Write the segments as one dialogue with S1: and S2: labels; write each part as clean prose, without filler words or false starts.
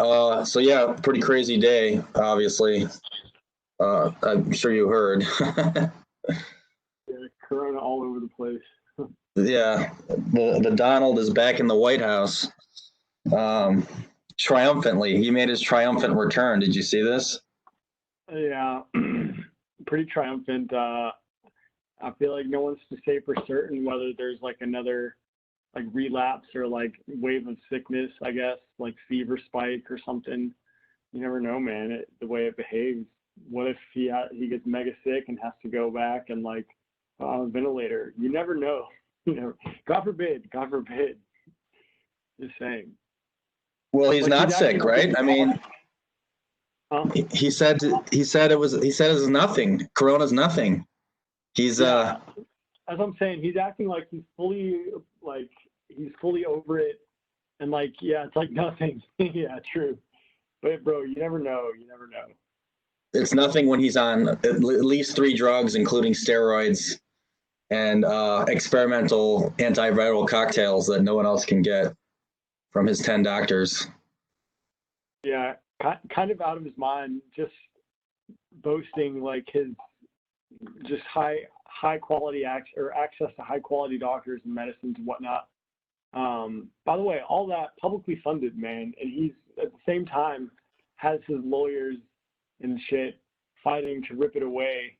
S1: So yeah, pretty crazy day, obviously. I'm sure you heard.
S2: Yeah, Corona all over the place.
S1: Yeah, the Donald is back in the White House, um, triumphantly. He made his triumphant return. Did you see this?
S2: Yeah, pretty triumphant. I feel like no one's to say for certain whether there's like another like relapse or like wave of sickness, I guess, like fever spike or something. You never know, man. The way it behaves. What if he gets mega sick and has to go back and like on a ventilator? You never know. You know, God forbid. God forbid. Just saying.
S1: Well, he's
S2: Like
S1: not
S2: he's acting
S1: sick,
S2: like
S1: right? I mean,
S2: huh?
S1: he said it was nothing. Corona's nothing. He's
S2: Yeah, as I'm saying, he's acting like he's fully over it, and like yeah, it's like nothing. Yeah, true. But bro, you never know. You never know.
S1: it's nothing when he's on at least three drugs, including steroids and experimental antiviral cocktails that no one else can get from his 10 doctors.
S2: Yeah, kind of out of his mind, just boasting like his just high quality access to high quality doctors and medicines and whatnot. By the way, all that publicly funded, man, and he's at the same time has his lawyers and shit fighting to rip that away,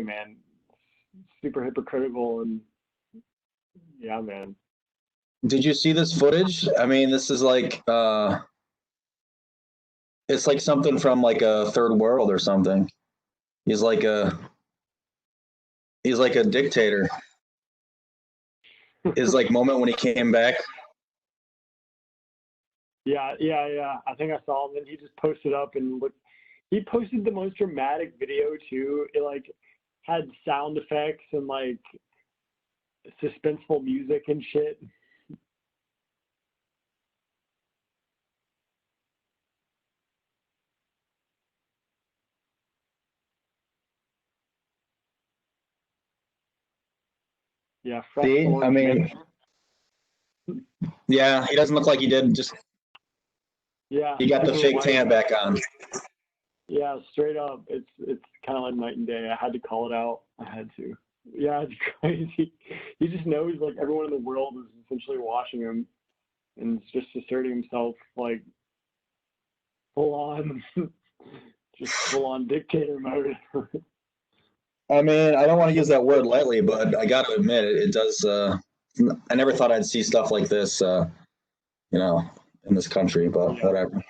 S2: man. Super hypocritical and yeah, man.
S1: Did you see this footage? I mean, this is like it's like something from like a third world or something. He's like a he's like a dictator. His like moment when he came back.
S2: Yeah. I think I saw him. And he just posted up and looked. He posted the most dramatic video too. It like had sound effects and like suspenseful music and shit. Yeah, fresh
S1: See, I
S2: orange
S1: mean,
S2: man.
S1: yeah, he doesn't look like he did. Just
S2: Yeah,
S1: he got the
S2: super
S1: fake
S2: white.
S1: tan back on.
S2: Yeah, straight up. It's kind of like night and day. I had to call it out. I had to. Yeah, it's crazy. He just knows like everyone in the world is essentially watching him and just asserting himself like full on, just full on dictator mode.
S1: I mean, I don't want to use that word lightly, but I got to admit it does. I never thought I'd see stuff like this, you know, in this country, but
S2: Yeah.
S1: whatever.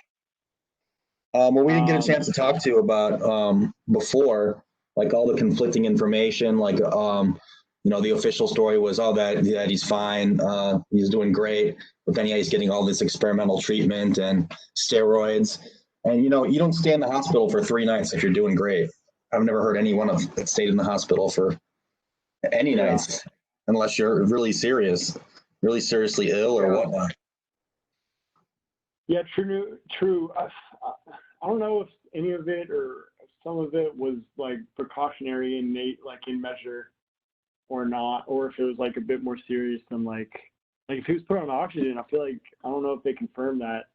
S1: Well, we didn't get a chance to talk to you about before, like all the conflicting information. Like, the official story was, oh, that he's fine, he's doing great, but then yeah, he's getting all this experimental treatment and steroids, and you don't stay in the hospital for 3 nights if you're doing great. I've never heard anyone that stayed in the hospital for any
S2: Yeah.
S1: nights unless you're really serious, really seriously ill or whatnot.
S2: Yeah, true. I don't know if any of it or some of it was like precautionary in measure or not, or if it was like a bit more serious than like if he was put on oxygen. I feel like I don't know if they confirmed that.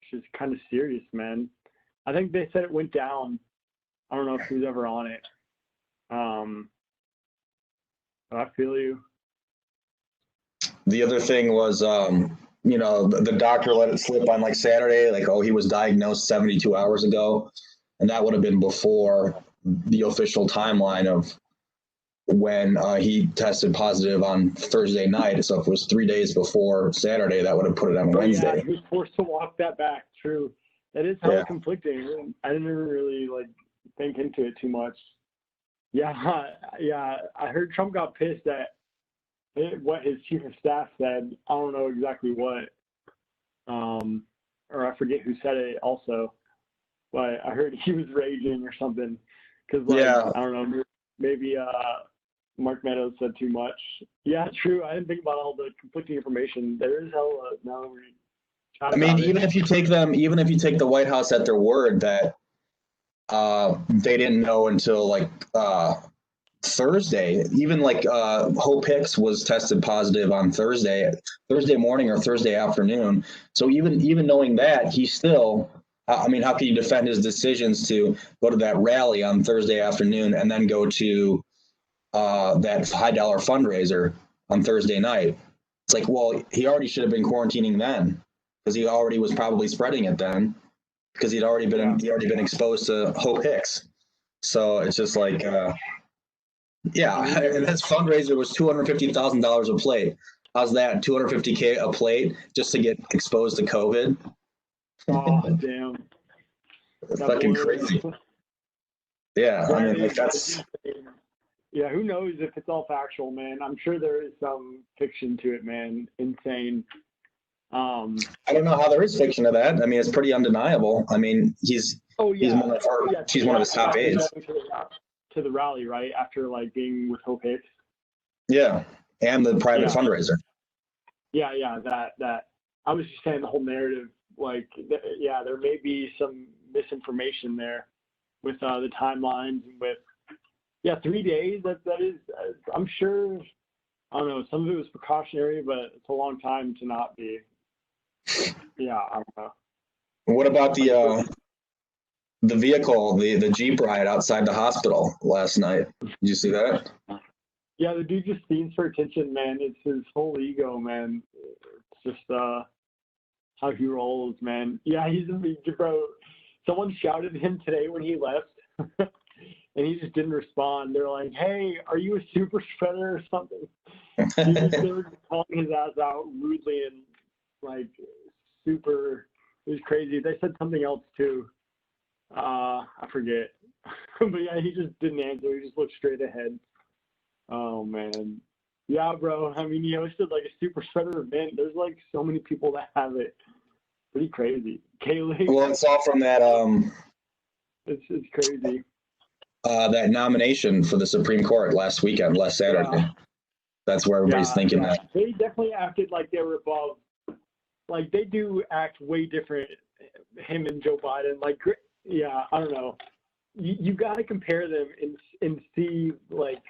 S2: It's just kind of serious, man. I think they said it went down. I don't know if he was ever on it. But I feel you.
S1: The other thing was, the doctor let it slip on like Saturday, like, oh, he was diagnosed 72 hours ago. And that would have been before the official timeline of when he tested positive on Thursday night. So if it was 3 days before Saturday, that would have put it on Wednesday.
S2: Yeah, he was forced to walk that back. True. That is hella conflicting. I didn't really like think into it too much. Yeah, I heard Trump got pissed at what his chief of staff said. I don't know exactly what, or I forget who said it also, but I heard he was raging or something because I don't know, maybe Mark Meadows said too much. Yeah, true. I didn't think about all the conflicting information. There is hella now.
S1: I mean, even if you take the White House at their word that they didn't know until like Thursday. Even like Hope Hicks was tested positive on Thursday morning or Thursday afternoon. So even knowing that, he still. I mean, how can you defend his decisions to go to that rally on Thursday afternoon and then go to that high dollar fundraiser on Thursday night? It's like, well, he already should have been quarantining then because he already was probably spreading it then because he'd already been exposed to Hope Hicks. So it's just like, yeah, and his fundraiser was $250,000 a plate. How's that? $250K a plate just to get exposed to COVID?
S2: Oh, damn.
S1: It's fucking crazy. Yeah, I mean, like that's.
S2: Yeah, who knows if it's all factual, man? I'm sure there is some fiction to it, man. Insane.
S1: I don't know how there is fiction to that. I mean, it's pretty undeniable. I mean, he's one of she's one of his top aides.
S2: To the rally, right after like being with Hope Hicks.
S1: Yeah, and the private fundraiser.
S2: Yeah, that. I was just saying the whole narrative. Like, yeah, there may be some misinformation there with the timelines and with 3 days. That is, I'm sure. I don't know. Some of it was precautionary, but it's a long time to not be. Yeah, I don't know.
S1: What about the vehicle, the Jeep ride outside the hospital last night? Did you see that?
S2: Yeah, the dude just fiends for attention, man. It's his whole ego, man. It's just how he rolls, man. Yeah, he's a bro. Someone shouted at him today when he left, and he just didn't respond. They're like, "Hey, are you a super spreader or something?" They were calling his ass out rudely and like super. It was crazy. They said something else too. I forget. But yeah, he just didn't answer. He just looked straight ahead. Oh man. Yeah, bro. I mean, he hosted like a super spreader event. There's like so many people that have it. Pretty crazy. Kaylee.
S1: Well, it's all from that
S2: It's crazy.
S1: That nomination for the Supreme Court last Saturday. Yeah. That's where everybody's thinking that.
S2: They definitely acted like they were above. Like they do act way different. Him and Joe Biden. Like, yeah, I don't know. You got to compare them and see like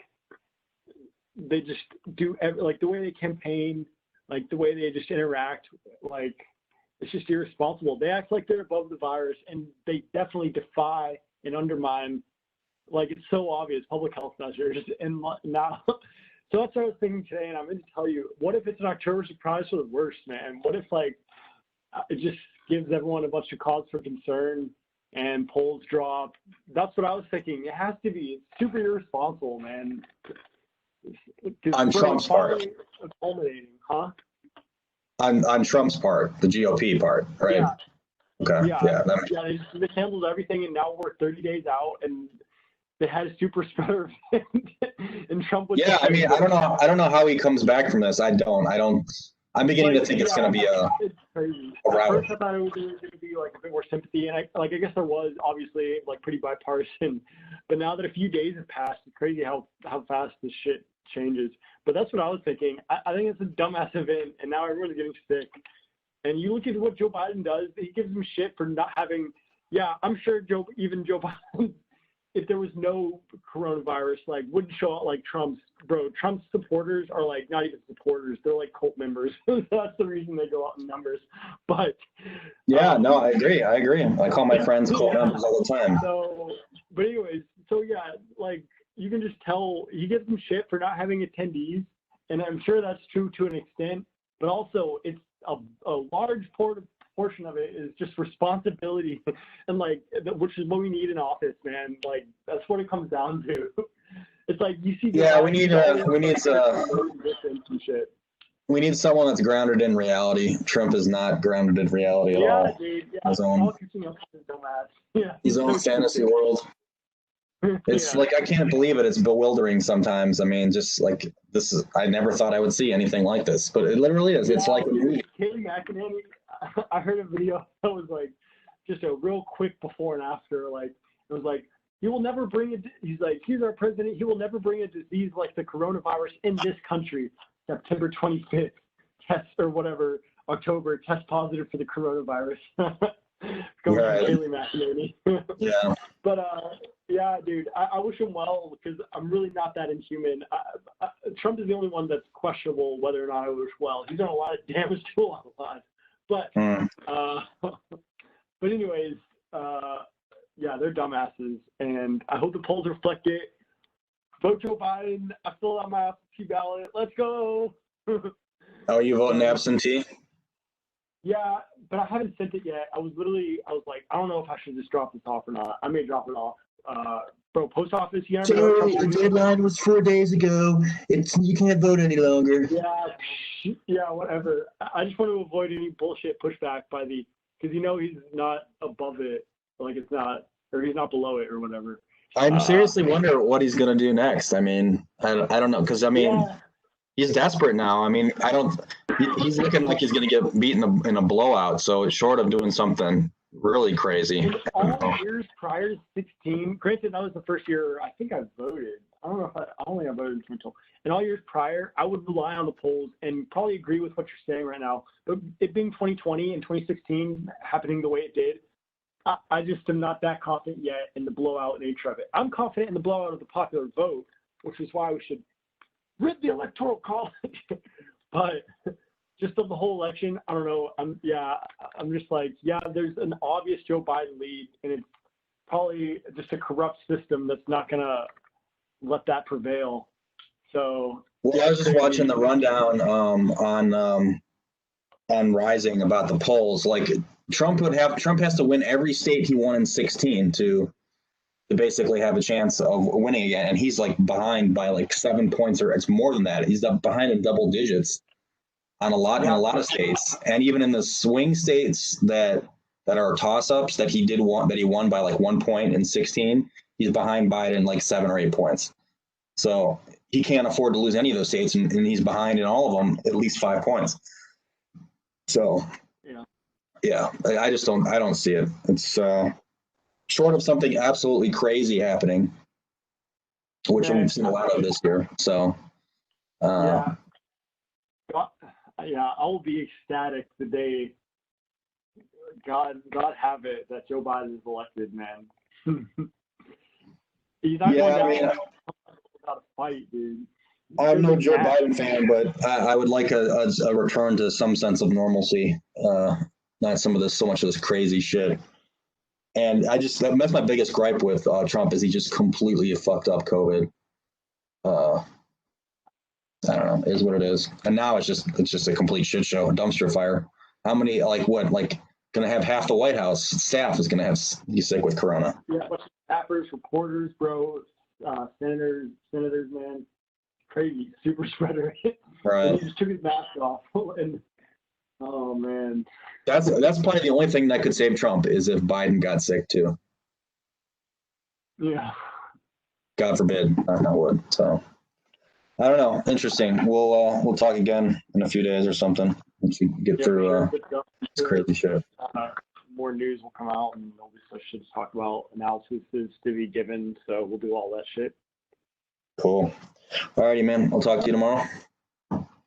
S2: they just do like the way they campaign, like the way they just interact. Like it's just irresponsible. They act like they're above the virus, and they definitely defy and undermine. Like it's so obvious public health measures, and now. So that's what I was thinking today, and I'm going to tell you, what if it's an October surprise for the worst, man? What if, like, it just gives everyone a bunch of cause for concern and polls drop? That's what I was thinking. It has to be. It's super irresponsible, man.
S1: On Trump's part.
S2: Culminating, huh?
S1: On Trump's part, the GOP part, right?
S2: Yeah.
S1: Okay. Yeah.
S2: They handled everything, and now we're 30 days out, and they had a super spreader event, and Trump was.
S1: Yeah, I mean, I don't know how he comes back from this. I'm beginning to think it's going to be
S2: it's crazy. At first, I thought it was going to be like a bit more sympathy, and I guess there was obviously like pretty bipartisan. But now that a few days have passed, it's crazy how fast this shit changes. But that's what I was thinking. I think it's a dumbass event, and now everyone's getting sick. And you look at what Joe Biden does; he gives them shit for not having. Yeah, I'm sure Joe Biden. If there was no coronavirus, like wouldn't show up like Trump's supporters are like not even supporters. They're like cult members. That's the reason they go out in numbers. But
S1: yeah, no, I agree. I call my friends cult members all the time.
S2: So, but anyways, so yeah, like you can just tell he gives them shit for not having attendees. And I'm sure that's true to an extent, but also it's a large portion of it is just responsibility and like which is what we need in office, man. Like that's what it comes down to. It's like you see
S1: we need someone that's grounded in reality. Trump is not grounded in reality at all.
S2: Dude,
S1: his own fantasy world. It's like I can't believe it. It's bewildering sometimes. I mean, just like this is I never thought I would see anything like this, but it literally is. It's like
S2: Kaylee McEnany. I heard a video that was like just a real quick before and after. Like it was like he will never bring it. He's like he's our president. He will never bring a disease like the coronavirus in this country. September 25th, test or whatever. October, test positive for the coronavirus. Going to Kaylee McEnany.
S1: Yeah.
S2: But Yeah, dude, I wish him well because I'm really not that inhuman. Trump is the only one that's questionable whether or not I wish well. He's done a lot of damage to a lot of lives. But, but anyways, yeah, they're dumbasses, and I hope the polls reflect it. Vote Joe Biden. I filled out my absentee ballot. Let's go.
S1: Are you voting absentee?
S2: Yeah, but I haven't sent it yet. I was like, I don't know if I should just drop this off or not. I may drop it off. Bro, post office, you never know.
S1: Sorry, the deadline was 4 days ago. You can't vote any longer.
S2: Yeah, whatever. I just want to avoid any bullshit pushback because he's not above it. Like it's not, or he's not below it or whatever.
S1: I'm seriously wondering what he's gonna do next. I mean, I don't know, because he's desperate now. I mean, he's looking like he's gonna get beaten in a blowout. So short of doing something really crazy.
S2: In all years prior to 16, granted that was the first year I think I voted. I don't know if I don't think I voted in 2012. In all years prior, I would rely on the polls and probably agree with what you're saying right now. But it being 2020 and 2016 happening the way it did, I just am not that confident yet in the blowout nature of it. I'm confident in the blowout of the popular vote, which is why we should rid the electoral college. But just of the whole election, I don't know. I'm just like, yeah, there's an obvious Joe Biden lead, and it's probably just a corrupt system that's not gonna let that prevail. So
S1: well, I was just watching the rundown on Rising about the polls. Like Trump has to win every state he won in 16 to basically have a chance of winning again, and he's like behind by like 7 points, or it's more than that. He's behind in double digits on a lot of states, and even in the swing states that are toss-ups that he won by like 1 point in 16, he's behind Biden like 7 or 8 points. So he can't afford to lose any of those states, and he's behind in all of them at least 5 points. So yeah, I don't see it. It's short of something absolutely crazy happening, which we've seen a lot of this year. So
S2: I will be ecstatic the day God have it that Joe Biden is elected, man. He's not going down without a fight, dude.
S1: I'm no Joe Biden fan, but I would like a return to some sense of normalcy, not so much of this crazy shit. And that's my biggest gripe with Trump is he just completely fucked up COVID. I don't know, it is what it is. And now it's just a complete shit show, a dumpster fire. How many, gonna have half the White House staff is gonna be sick with corona.
S2: Yeah, but staffers, reporters, bro, senators, man, crazy, super spreader.
S1: Right.
S2: And he just took his mask off, and oh man.
S1: That's probably the only thing that could save Trump is if Biden got sick too.
S2: Yeah.
S1: God forbid, I would. So I don't know. Interesting. We'll talk again in a few days or something once we get through this crazy shit.
S2: More news will come out, and there'll be such shit to talk about, analyses to be given. So we'll do all that shit.
S1: Cool. All righty, man. I'll talk to you tomorrow.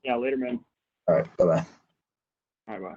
S2: Yeah, later, man.
S1: All right. Bye-bye.
S2: All right, bye.